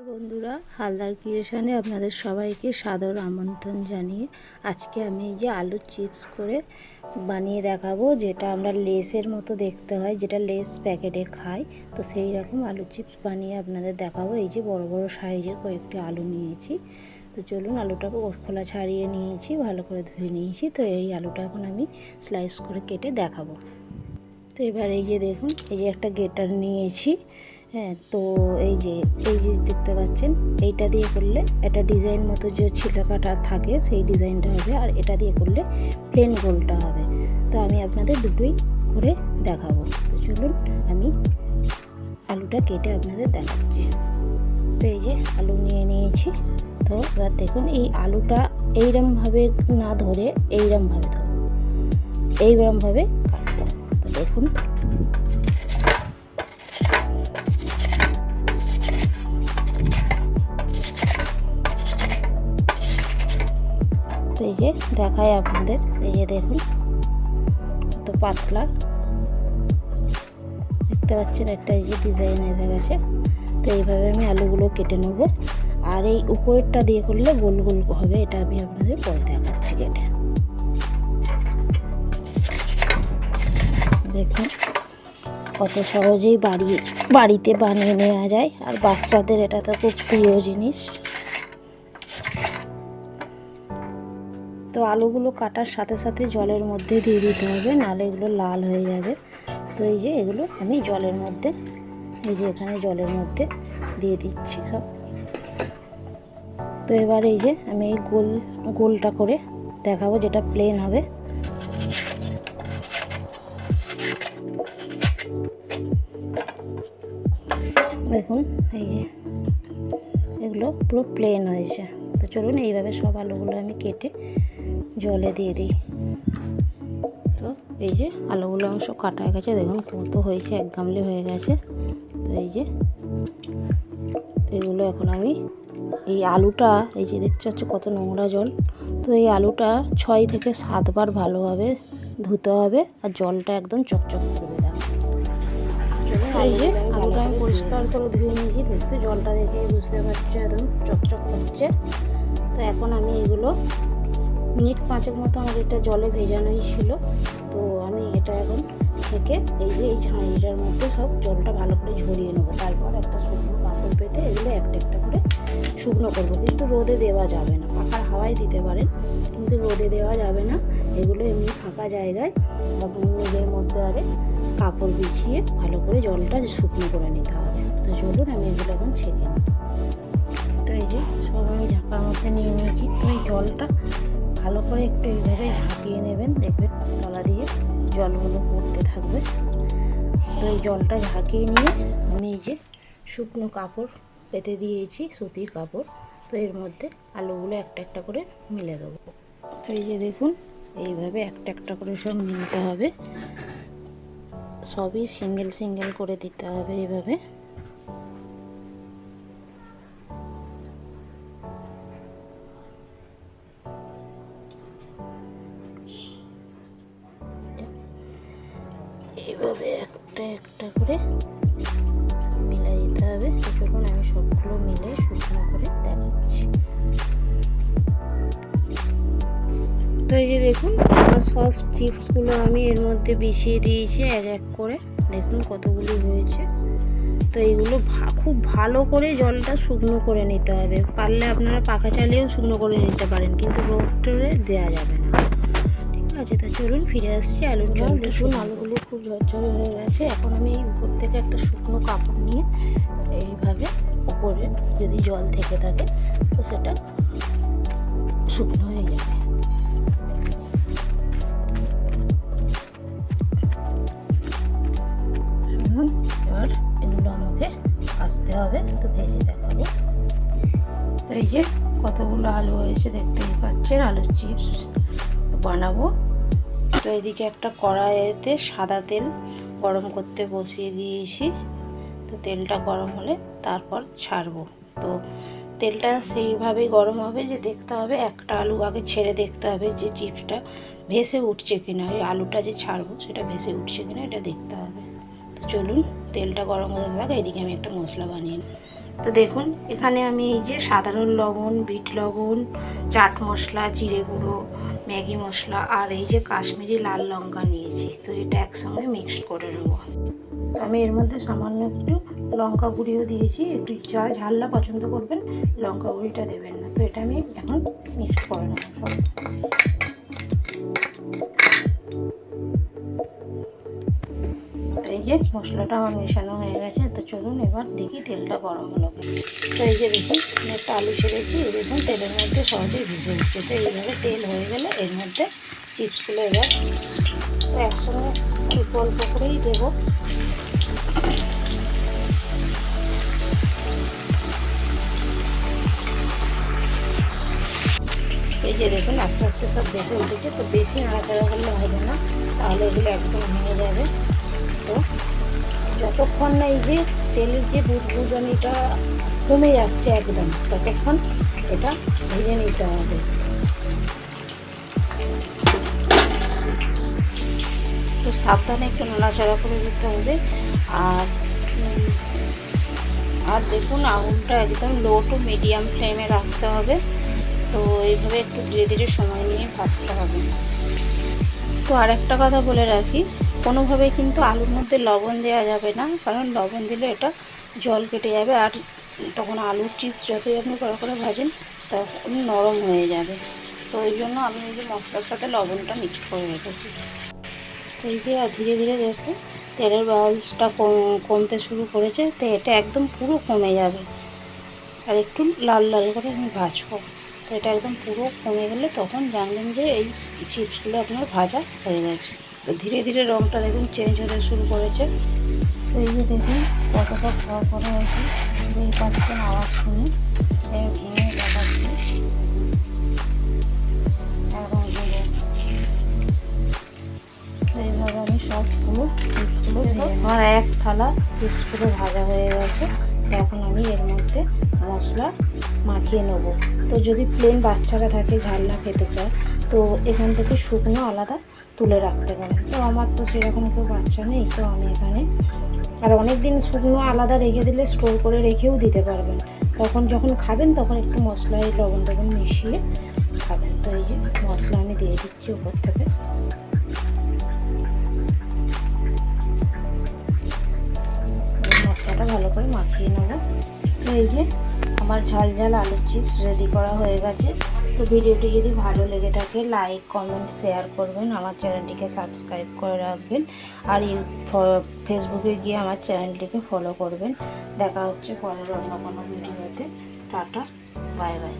বন্ধুরা, হালদার ক্রিয়েশনে আপনাদের সবাইকে সাদর আমন্ত্রণ জানিয়ে আজকে আমি এই যে আলুর চিপস করে বানিয়ে দেখাবো, যেটা আমরা লেসের মতো দেখতে হয়, যেটা লেস প্যাকেটে খাই। তো সেই রকম আলুর চিপস বানিয়ে আপনাদের দেখাবো। এই যে বড় বড় সাইজের কয়েকটি আলু নিয়েছি। তো চলুন, আলুটাকে খোলা ছাড়িয়ে নিয়েছি, ভালো করে ধুয়ে নিয়েছি। তো এই আলুটা এখন আমি স্লাইস করে কেটে দেখাবো। তো এবার এই যে দেখুন, এই যে একটা গ্রেটার নিয়েছি। হ্যাঁ, তো এই যে দেখতে পাচ্ছেন, এইটা দিয়ে করলে একটা ডিজাইন মতো যে ছিলাকাটা থাকে সেই ডিজাইনটা হবে, আর এটা দিয়ে করলে প্লেন গোলটা হবে। তো আমি আপনাদের দুটোই করে দেখাবো। তো চলুন, আমি আলুটা কেটে আপনাদের দেখাচ্ছি। তো এই যে আলু নিয়ে নিয়েছি। তো এবার দেখুন, এই আলুটা এইরকমভাবে না ধরে এইরকমভাবে ধরো, এইরকমভাবে কাটবো। তো দেখুন, এই যে দেখায় আপনাদের, এই যে দেখুন কত পাতলা দেখতে পাচ্ছেন, একটা এই যে ডিজাইন এসে গেছে। তো এইভাবে আমি আলুগুলো কেটে নেবো, আর এই উপরেরটা দিয়ে করলে গোল গোল হবে, এটা আমি আপনাদের পরে দেখাচ্ছি কেটে। দেখুন কত সহজেই বাড়িতে বানিয়ে নেওয়া যায়, আর বাচ্চাদের এটা তো খুব প্রিয় জিনিস। তো আলুগুলো কাটার সাথে সাথে জলের মধ্যে দিয়ে দিতে হবে, নাহলে এগুলো লাল হয়ে যাবে। তো এই যে এগুলো আমি জলের মধ্যে, এই যে এখানে জলের মধ্যে দিয়ে দিচ্ছি সব। তো এবার এই যে আমি এই গোলটা করে দেখাবো, যেটা প্লেন হবে। দেখুন এই যে এগুলো পুরো প্লেন হয়েছে। তো চলুন, এইভাবে সব আলুগুলো আমি কেটে জলে দিয়ে দিই। তো এই যে আলুগুলো আমার সব কাটা হয়ে গেছে, দেখুন কত হয়েছে, এক গামলি হয়ে গেছে। তো এই যে এগুলো এখন আমি এই আলুটা, এই যে দেখতে পাচ্ছ কত নোংরা জল। তো এই আলুটা 6 থেকে 7 বার ভালোভাবে ধুতে হবে, আর জলটা একদম চকচক করবে। এই যে আলুটা আমি পরিষ্কার করে ধুয়ে নিয়েছি, দেখছি জলটা দেখে বুঝতে পারছি একদম চকচক করছে। তো এখন আমি এগুলো মিনিট 5 মতো আমার এটা জলে ভেজানোই ছিল। তো আমি এটা এখন থেকে এই যে এই ঝাঁঝিটার মধ্যে সব জলটা ভালো করে ঝরিয়ে নেবো। তারপর একটা শুকনো কাপড় পেতে এগুলো একটা একটা করে শুকনো করবো, কিন্তু রোদে দেওয়া যাবে না। পাখার হাওয়ায় দিতে পারেন, কিন্তু রোদে দেওয়া যাবে না। এগুলো এমনি ফাঁকা জায়গায় বা নিজের মধ্যে আরে কাপড় বিছিয়ে ভালো করে জলটা শুকনো করে নিতে হবে। তো চলুন, আমি এগুলো এখন ছেঁকে নেব। তো এই যে সব আমি ঝাঁকার মধ্যে নিয়ে নিয়েছি। তো এই জলটা ভালো করে একটু এইভাবে ঝাঁকিয়ে নেবেন, দেখবেন তলা দিয়ে জলগুলো পড়তে থাকবে। তো এই জলটা ঝাঁকিয়ে নিয়ে আমি এই যে শুকনো কাপড় পেতে দিয়েছি, সুতির কাপড়। তো এর মধ্যে আলুগুলো একটা একটা করে মিলে দেবো। তো এই যে দেখুন, এইভাবে একটা একটা করে সব মিলতে হবে, সবই সিঙ্গেল সিঙ্গেল করে দিতে হবে এইভাবে। এইভাবে একটা একটা করে মিলাই দিতে হবে। ততক্ষণ আমি সবগুলো মিলে শুকনো করে দেখাচ্ছি। তো এই যে দেখুন, আমার সব চিপসগুলো আমি এর মধ্যে বিছিয়ে দিয়েছি এক এক করে। দেখুন কতগুলি হয়েছে। তো এইগুলো খুব ভালো করে জলটা শুকনো করে নিতে হবে। পারলে আপনারা পাখা চালিয়েও শুকনো করে নিতে পারেন, কিন্তু রোদে দেওয়া যাবে না। ঠিক আছে, তো চলুন ফিরে আসছি। আলুর জল দেখুন, আলুগুলো খুব ঝরঝরে হয়ে গেছে। এখন আমি এই উপর থেকে একটা শুকনো কাপড় নিয়ে এইভাবে উপরে যদি জল থেকে থাকে তো সেটা শুকনো হয়ে যাবে। এবার এগুলো আমাকে ভাজতে হবে, তো ভেজে দেখাবো। তো এই যে কতগুলো আলু হয়েছে দেখতেই পাচ্ছেন, আলুর চিপস বানাবো। তো এদিকে একটা কড়াইতে সাদা তেল গরম করতে বসিয়ে দিয়েছি। তো তেলটা গরম হলে তারপর ছাড়বো। তো তেলটা সেইভাবেই গরম হবে যে দেখতে হবে, একটা আলু আগে ছেড়ে দেখতে হবে যে চিপসটা ভেসে উঠছে কিনা, ওই আলুটা যে ছাড়বো সেটা ভেসে উঠছে কিনা এটা দেখতে হবে। তো চলুন, তেলটা গরম হতে থাক, এদিকে আমি একটা মশলা বানিয়ে নিই। তো দেখুন এখানে আমি এই যে সাধারণ লবণ, বিট লবণ, চাট মশলা, জিরে গুঁড়ো, ম্যাগি মশলা আর এই যে কাশ্মীরি লাল লঙ্কা নিয়েছি। তো এটা একসঙ্গে মিক্সড করে নেব। আমি এর মধ্যে সামান্য একটু লঙ্কা গুঁড়িও দিয়েছি। একটু ঝালটা পছন্দ করবেন, লঙ্কা গুঁড়িটা দেবেন না। তো এটা আমি এখন মিক্সড করে নেব সব। এই যে মশলাটা আমার মেশানো হয়ে গেছে। তো চলুন এবার দেখি তেলটা গরম হলো। তো এই যে দেখুন আমি একটা আলু ছেড়েছি, এই দেখুন তেলের মধ্যে সহজেই ভিজে উঠছে। তো এইভাবে তেল হয়ে গেলে এর মধ্যে চিপসগুলো এবার একসঙ্গে অল্প অল্প করেই দেবো। এই যে দেখুন আস্তে আস্তে সব ভেসে উঠেছে। তো বেশি নাড়াচাড়া করলে হবে না, তাহলে এগুলো একদম ভেঙে যাবে। তো যতক্ষণ না এই যে তেলের যে বুদবুদানিটা কমে যাচ্ছে একদম, ততক্ষণ এটা ভেজে নিতে হবে। তো সাবধানে একটু নাড়াচাড়া করে দিতে হবে। আর আর দেখুন আগুনটা একদম লো টু মিডিয়াম ফ্লেমে রাখতে হবে। তো এইভাবে একটু ধীরে ধীরে সময় নিয়ে ভাজতে হবে। তো আরেকটা কথা বলে রাখি, কোনোভাবে কিন্তু আলুর মধ্যে লবণ দেওয়া যাবে না, কারণ লবণ দিলে এটা জল কেটে যাবে। আর তখন আলুর চিপস যতই আপনি করে ভাজেন তখন নরম হয়ে যাবে। তো এই জন্য আমি এই যে মশলার সাথে লবণটা মিক্স করে রেখেছি। তো এই যে ধীরে ধীরে দেখুন তেলের বাউলসটা কমতে শুরু করেছে। তো এটা একদম পুরো কমে যাবে। আর একটু লাল লাল করে আমি ভাজবো। তো এটা একদম পুরো কমে গেলে তখন জানবেন যে এই চিপসগুলো আপনার ভাজা হয়ে গেছে। তো ধীরে ধীরে রঙটা দেখুন চেঞ্জ হতে শুরু করেছে। তো এই যে দেখুন কতটা ফ্রাই করে আছে, এই পাচ্ছেন আওয়াজ শুনে ভেঙে দেখাচ্ছি একদম ধীরে। তো এইভাবে আমি সবগুলো চিপসগুলো আমার এক থালা চিপসগুলো ভাজা হয়ে গেছে। এখন আমি এর মধ্যে মশলা মাখিয়ে নেব। তো যদি প্লেন বাচ্চারা থাকে ঝাল না খেতে চায়, তো এখান থেকে শুকনো আলাদা তুলে রাখতে পারেন। তো আমার তো সেরকম কেউ বাচ্চা নেই, তো আমি এখানে আর অনেক দিন শুকনো আলাদা রেখে দিলে স্টোর করে রেখেও দিতে পারবেন। তখন যখন খাবেন তখন একটু মশলায় লবণ টবণ মিশিয়ে খাবেন। তো এই যে মশলা আমি দিয়ে দিচ্ছি উপর থেকে। মশলাটা ভালো করে মাখিয়ে নেব। তো এই যে আমার ঝাল ঝাল আলুর চিপস রেডি করা হয়ে গেছে। তো ভিডিওটি যদি ভালো লেগে থাকে লাইক কমেন্ট শেয়ার করবেন, আমার চ্যানেলটিকে সাবস্ক্রাইব করে রাখবেন। আর ফেসবুকে গিয়ে আমার চ্যানেলটিকে ফলো করবেন। দেখা হচ্ছে পরের অন্য কোনো ভিডিওতে। Tata, bye bye.